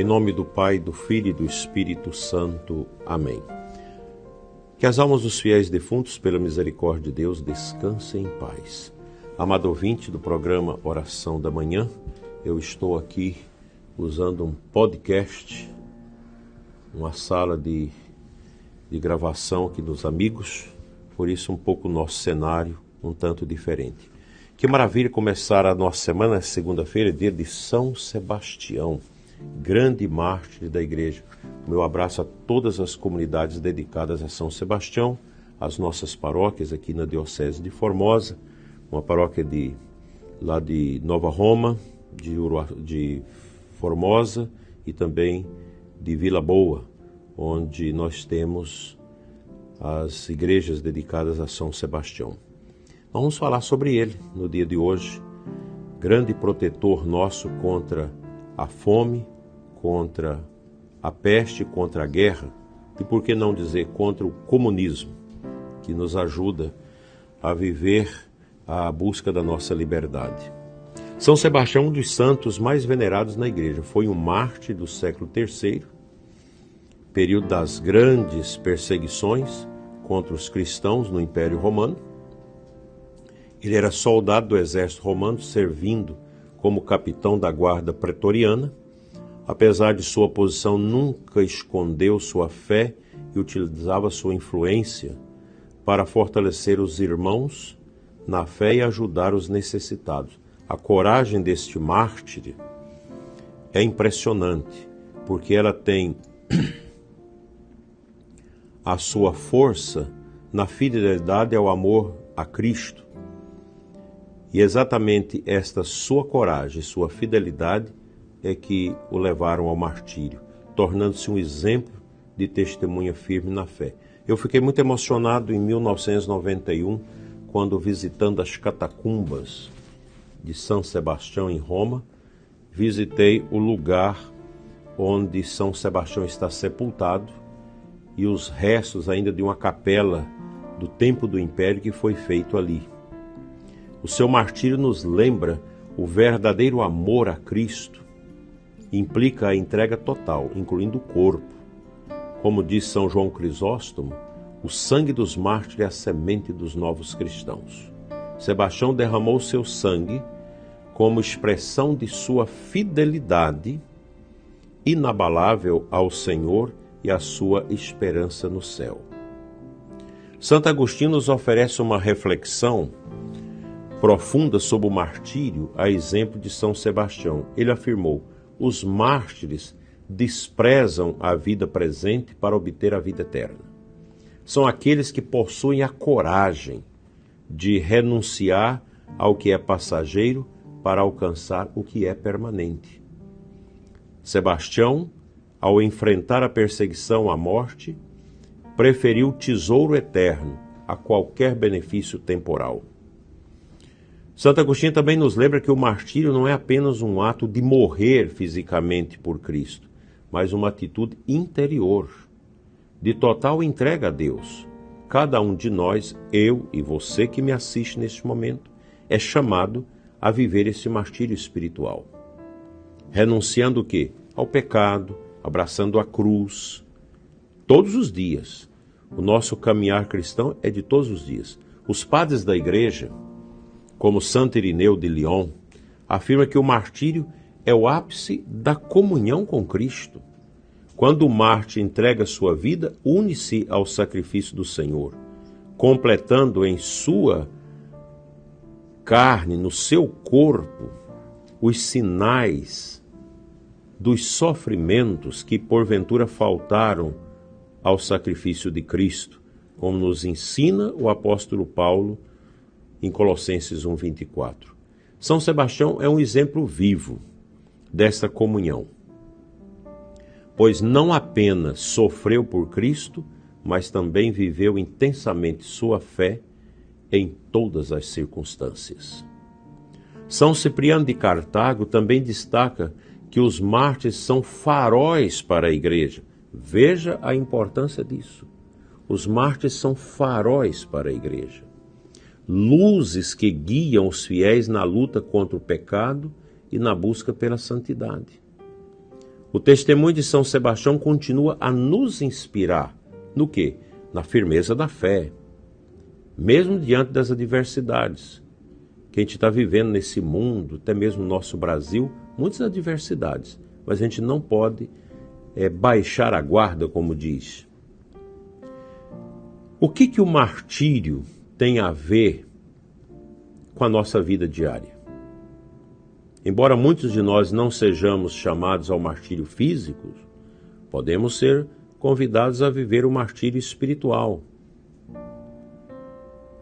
Em nome do Pai, do Filho e do Espírito Santo. Amém. Que as almas dos fiéis defuntos, pela misericórdia de Deus, descansem em paz. Amado ouvinte do programa Oração da Manhã, eu estou aqui usando um podcast, uma sala de gravação aqui dos amigos, por isso um pouco o nosso cenário um tanto diferente. Que maravilha começar a nossa semana, segunda-feira, dia de São Sebastião, grande mártir da igreja. Meu abraço a todas as comunidades dedicadas a São Sebastião, as nossas paróquias aqui na Diocese de Formosa, uma paróquia lá de Nova Roma, de Formosa e também de Vila Boa, onde nós temos as igrejas dedicadas a São Sebastião. Vamos falar sobre ele no dia de hoje, grande protetor nosso contra a fome, contra a peste, contra a guerra e, por que não dizer, contra o comunismo, que nos ajuda a viver a busca da nossa liberdade. São Sebastião, um dos santos mais venerados na igreja, foi um mártir do século III, período das grandes perseguições contra os cristãos no Império Romano. Ele era soldado do exército romano, servindo como capitão da guarda pretoriana. Apesar de sua posição, nunca escondeu sua fé e utilizava sua influência para fortalecer os irmãos na fé e ajudar os necessitados. A coragem deste mártir é impressionante, porque ela tem a sua força na fidelidade ao amor a Cristo. E exatamente esta sua coragem, sua fidelidade, é que o levaram ao martírio, tornando-se um exemplo de testemunha firme na fé. Eu fiquei muito emocionado em 1991, quando visitando as catacumbas de São Sebastião em Roma, visitei o lugar onde São Sebastião está sepultado e os restos ainda de uma capela do tempo do Império que foi feito ali. O seu martírio nos lembra o verdadeiro amor a Cristo. Implica a entrega total, incluindo o corpo. Como diz São João Crisóstomo, o sangue dos mártires é a semente dos novos cristãos. Sebastião derramou seu sangue como expressão de sua fidelidade inabalável ao Senhor e a sua esperança no céu. Santo Agostinho nos oferece uma reflexão profunda sobre o martírio, a exemplo de São Sebastião. Ele afirmou: os mártires desprezam a vida presente para obter a vida eterna. São aqueles que possuem a coragem de renunciar ao que é passageiro para alcançar o que é permanente. Sebastião, ao enfrentar a perseguição à morte, preferiu o tesouro eterno a qualquer benefício temporal. Santo Agostinho também nos lembra que o martírio não é apenas um ato de morrer fisicamente por Cristo, mas uma atitude interior, de total entrega a Deus. Cada um de nós, eu e você que me assiste neste momento, é chamado a viver esse martírio espiritual. Renunciando o quê? Ao pecado, abraçando a cruz, todos os dias. O nosso caminhar cristão é de todos os dias. Os padres da igreja, como Santo Irineu de Lyon, afirma que o martírio é o ápice da comunhão com Cristo. Quando o mártir entrega sua vida, une-se ao sacrifício do Senhor, completando em sua carne, no seu corpo, os sinais dos sofrimentos que porventura faltaram ao sacrifício de Cristo, como nos ensina o apóstolo Paulo em Colossenses 1:24. São Sebastião é um exemplo vivo desta comunhão, pois não apenas sofreu por Cristo, mas também viveu intensamente sua fé em todas as circunstâncias. São Cipriano de Cartago também destaca que os mártires são faróis para a igreja. Veja a importância disso. Os mártires são faróis para a igreja. Luzes que guiam os fiéis na luta contra o pecado e na busca pela santidade. O testemunho de São Sebastião continua a nos inspirar. No quê? Na firmeza da fé. Mesmo diante das adversidades que a gente está vivendo nesse mundo, até mesmo no nosso Brasil, muitas adversidades. Mas a gente não pode baixar a guarda, como diz. O que o martírio tem a ver com a nossa vida diária? Embora muitos de nós não sejamos chamados ao martírio físico, podemos ser convidados a viver o martírio espiritual.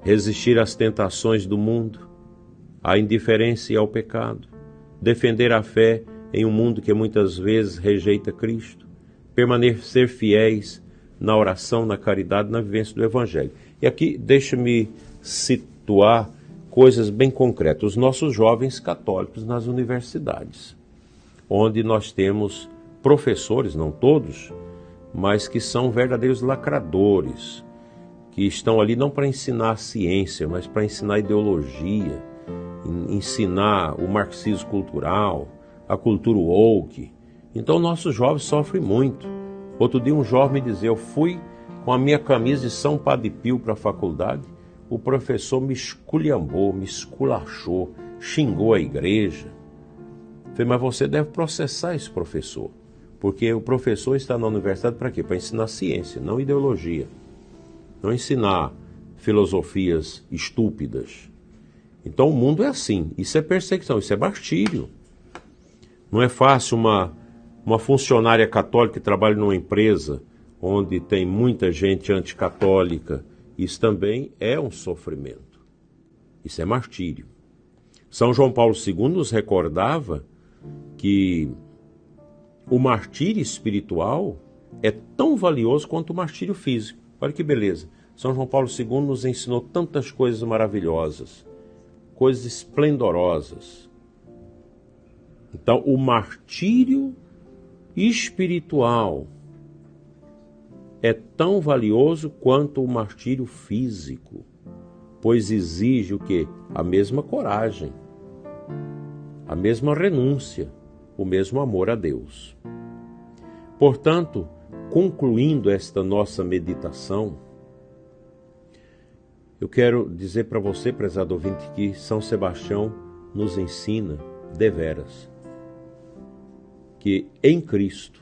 Resistir às tentações do mundo, à indiferença e ao pecado. Defender a fé em um mundo que muitas vezes rejeita Cristo. Permanecer fiéis na oração, na caridade, na vivência do Evangelho. E aqui deixa-me situar coisas bem concretas. Os nossos jovens católicos nas universidades, onde nós temos professores, não todos, mas que são verdadeiros lacradores, que estão ali não para ensinar a ciência, mas para ensinar a ideologia, ensinar o marxismo cultural, a cultura woke. Então nossos jovens sofrem muito. Outro dia um jovem me dizia: eu fui com a minha camisa de São Padre Pio para a faculdade, o professor me esculhambou, me esculachou, xingou a igreja. Eu falei: mas você deve processar esse professor, porque o professor está na universidade para quê? Para ensinar ciência, não ideologia, não ensinar filosofias estúpidas. Então o mundo é assim, isso é perseguição, isso é martírio. Não é fácil uma funcionária católica que trabalha numa empresa onde tem muita gente anticatólica. Isso também é um sofrimento. Isso é martírio. São João Paulo II nos recordava que o martírio espiritual é tão valioso quanto o martírio físico. Olha que beleza. São João Paulo II nos ensinou tantas coisas maravilhosas, coisas esplendorosas. Então, o martírio espiritual é tão valioso quanto o martírio físico, pois exige o quê? A mesma coragem, a mesma renúncia, o mesmo amor a Deus. Portanto, concluindo esta nossa meditação, eu quero dizer para você, prezado ouvinte, que São Sebastião nos ensina deveras que em Cristo,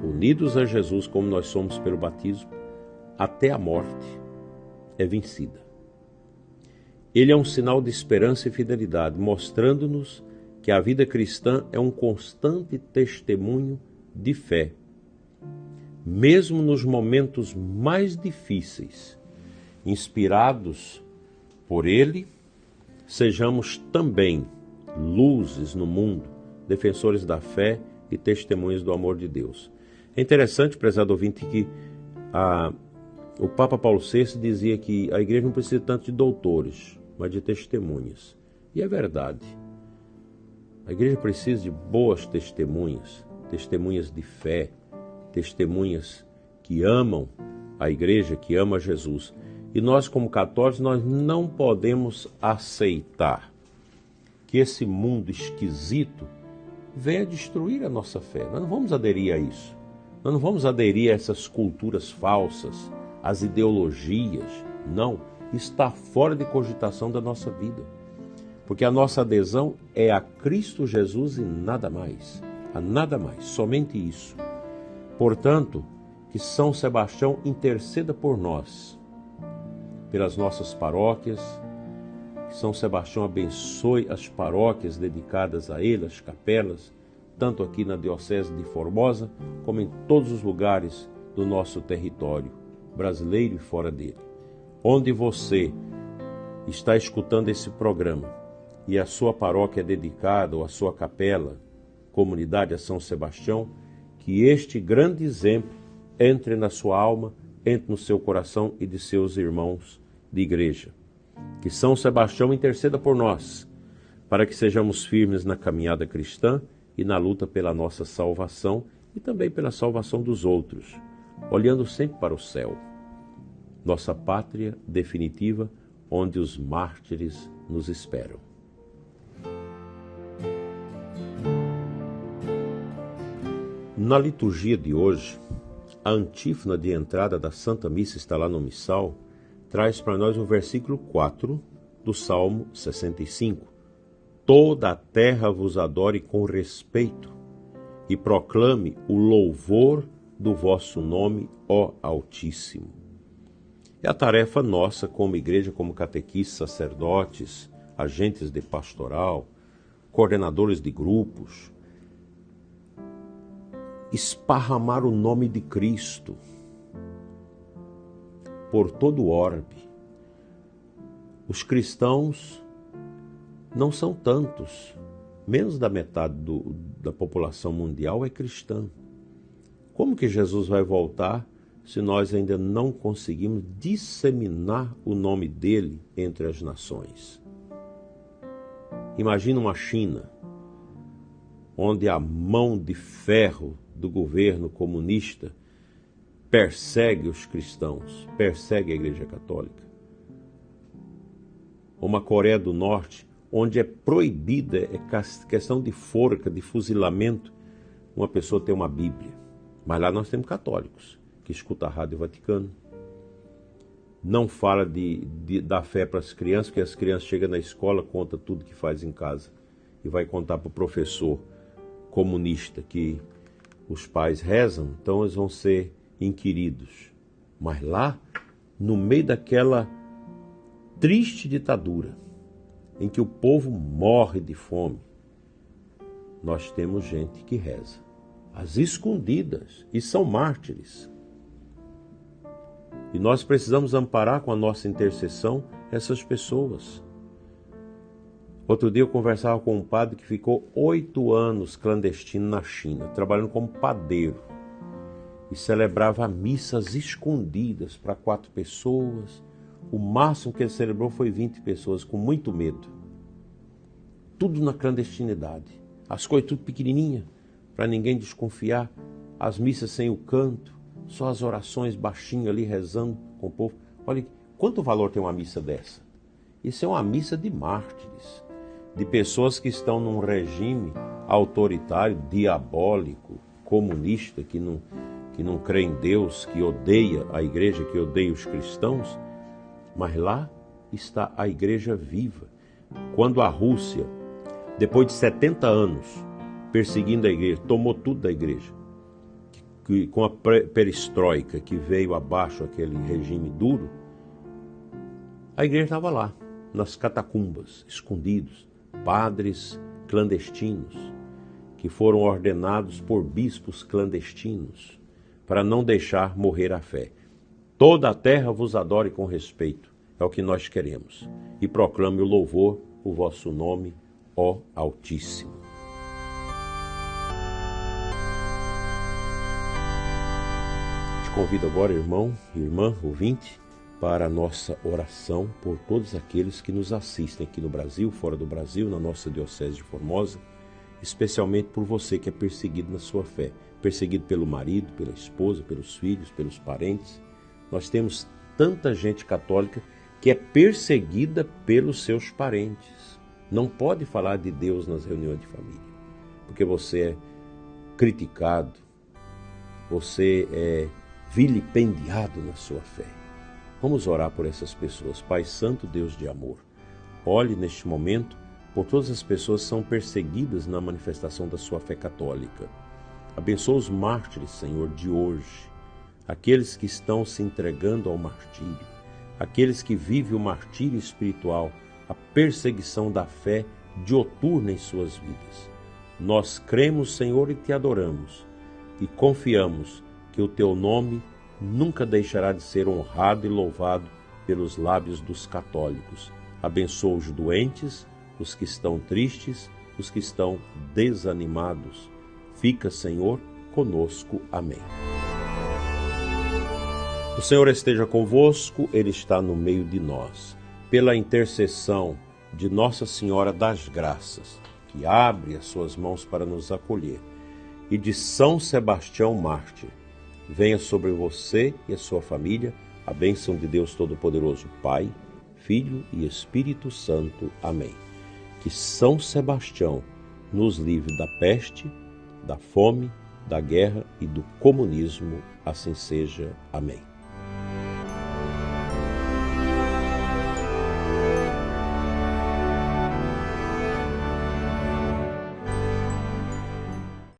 unidos a Jesus como nós somos pelo batismo, até a morte é vencida. Ele é um sinal de esperança e fidelidade, mostrando-nos que a vida cristã é um constante testemunho de fé. Mesmo nos momentos mais difíceis, inspirados por Ele, sejamos também luzes no mundo, defensores da fé e testemunhas do amor de Deus. É interessante, prezado ouvinte, que o Papa Paulo VI dizia que a igreja não precisa tanto de doutores, mas de testemunhas. E é verdade. A igreja precisa de boas testemunhas, testemunhas de fé, testemunhas que amam a igreja, que amam Jesus. E nós, como católicos, nós não podemos aceitar que esse mundo esquisito venha destruir a nossa fé. Nós não vamos aderir a isso. Nós não vamos aderir a essas culturas falsas, às ideologias. Não, está fora de cogitação da nossa vida. Porque a nossa adesão é a Cristo Jesus e nada mais. A nada mais, somente isso. Portanto, que São Sebastião interceda por nós, pelas nossas paróquias, que São Sebastião abençoe as paróquias dedicadas a ele, as capelas, tanto aqui na Diocese de Formosa, como em todos os lugares do nosso território, brasileiro e fora dele. Onde você está escutando esse programa e a sua paróquia é dedicada, ou a sua capela, comunidade a São Sebastião, que este grande exemplo entre na sua alma, entre no seu coração e de seus irmãos de igreja. Que São Sebastião interceda por nós, para que sejamos firmes na caminhada cristã e na luta pela nossa salvação e também pela salvação dos outros, olhando sempre para o céu, nossa pátria definitiva, onde os mártires nos esperam. Na liturgia de hoje, a antífona de entrada da Santa Missa está lá no Missal, traz para nós o versículo 4 do Salmo 65. Toda a terra vos adore com respeito e proclame o louvor do vosso nome, ó Altíssimo. É a tarefa nossa como igreja, como catequistas, sacerdotes, agentes de pastoral, coordenadores de grupos, esparramar o nome de Cristo por todo o orbe. Os cristãos não são tantos, menos da metade da população mundial é cristã. Como que Jesus vai voltar se nós ainda não conseguimos disseminar o nome dele entre as nações? Imagina uma China, onde a mão de ferro do governo comunista persegue os cristãos, persegue a Igreja Católica. Uma Coreia do Norte, onde é proibida, é questão de forca, de fuzilamento, uma pessoa ter uma Bíblia. Mas lá nós temos católicos que escutam a Rádio Vaticano. Não fala da fé para as crianças, porque as crianças chegam na escola, conta tudo que faz em casa e vai contar para o professor comunista que os pais rezam, então eles vão ser inquiridos. Mas lá, no meio daquela triste ditadura, em que o povo morre de fome, nós temos gente que reza, às escondidas, e são mártires. E nós precisamos amparar com a nossa intercessão essas pessoas. Outro dia eu conversava com um padre que ficou 8 anos clandestino na China, trabalhando como padeiro, e celebrava missas escondidas para 4 pessoas. O máximo que ele celebrou foi 20 pessoas, com muito medo. Tudo na clandestinidade. As coisas tudo pequenininha, para ninguém desconfiar. As missas sem o canto, só as orações baixinho ali rezando com o povo. Olha, quanto valor tem uma missa dessa? Isso é uma missa de mártires, de pessoas que estão num regime autoritário, diabólico, comunista, que não crê em Deus, que odeia a igreja, que odeia os cristãos. Mas lá está a igreja viva. Quando a Rússia, depois de 70 anos perseguindo a igreja, tomou tudo da igreja, com a perestroika que veio abaixo aquele regime duro, a igreja estava lá, nas catacumbas, escondidos, padres clandestinos, que foram ordenados por bispos clandestinos, para não deixar morrer a fé. Toda a terra vos adore com respeito, é o que nós queremos, e proclame o louvor, o vosso nome, ó Altíssimo. Te convido agora, irmão, irmã, ouvinte, para a nossa oração por todos aqueles que nos assistem aqui no Brasil, fora do Brasil, na nossa Diocese de Formosa, especialmente por você que é perseguido na sua fé, perseguido pelo marido, pela esposa, pelos filhos, pelos parentes. Nós temos tanta gente católica que é perseguida pelos seus parentes. Não pode falar de Deus nas reuniões de família, porque você é criticado, você é vilipendiado na sua fé. Vamos orar por essas pessoas. Pai Santo, Deus de amor, olhe neste momento por todas as pessoas que são perseguidas na manifestação da sua fé católica. Abençoa os mártires, Senhor, de hoje, aqueles que estão se entregando ao martírio, aqueles que vivem o martírio espiritual, a perseguição da fé dioturna em suas vidas. Nós cremos, Senhor, e te adoramos, e confiamos que o teu nome nunca deixará de ser honrado e louvado pelos lábios dos católicos. Abençoa os doentes, os que estão tristes, os que estão desanimados. Fica, Senhor, conosco. Amém. O Senhor esteja convosco, Ele está no meio de nós. Pela intercessão de Nossa Senhora das Graças, que abre as suas mãos para nos acolher, e de São Sebastião Mártir, venha sobre você e a sua família a bênção de Deus Todo-Poderoso, Pai, Filho e Espírito Santo. Amém. Que São Sebastião nos livre da peste, da fome, da guerra e do comunismo. Assim seja. Amém.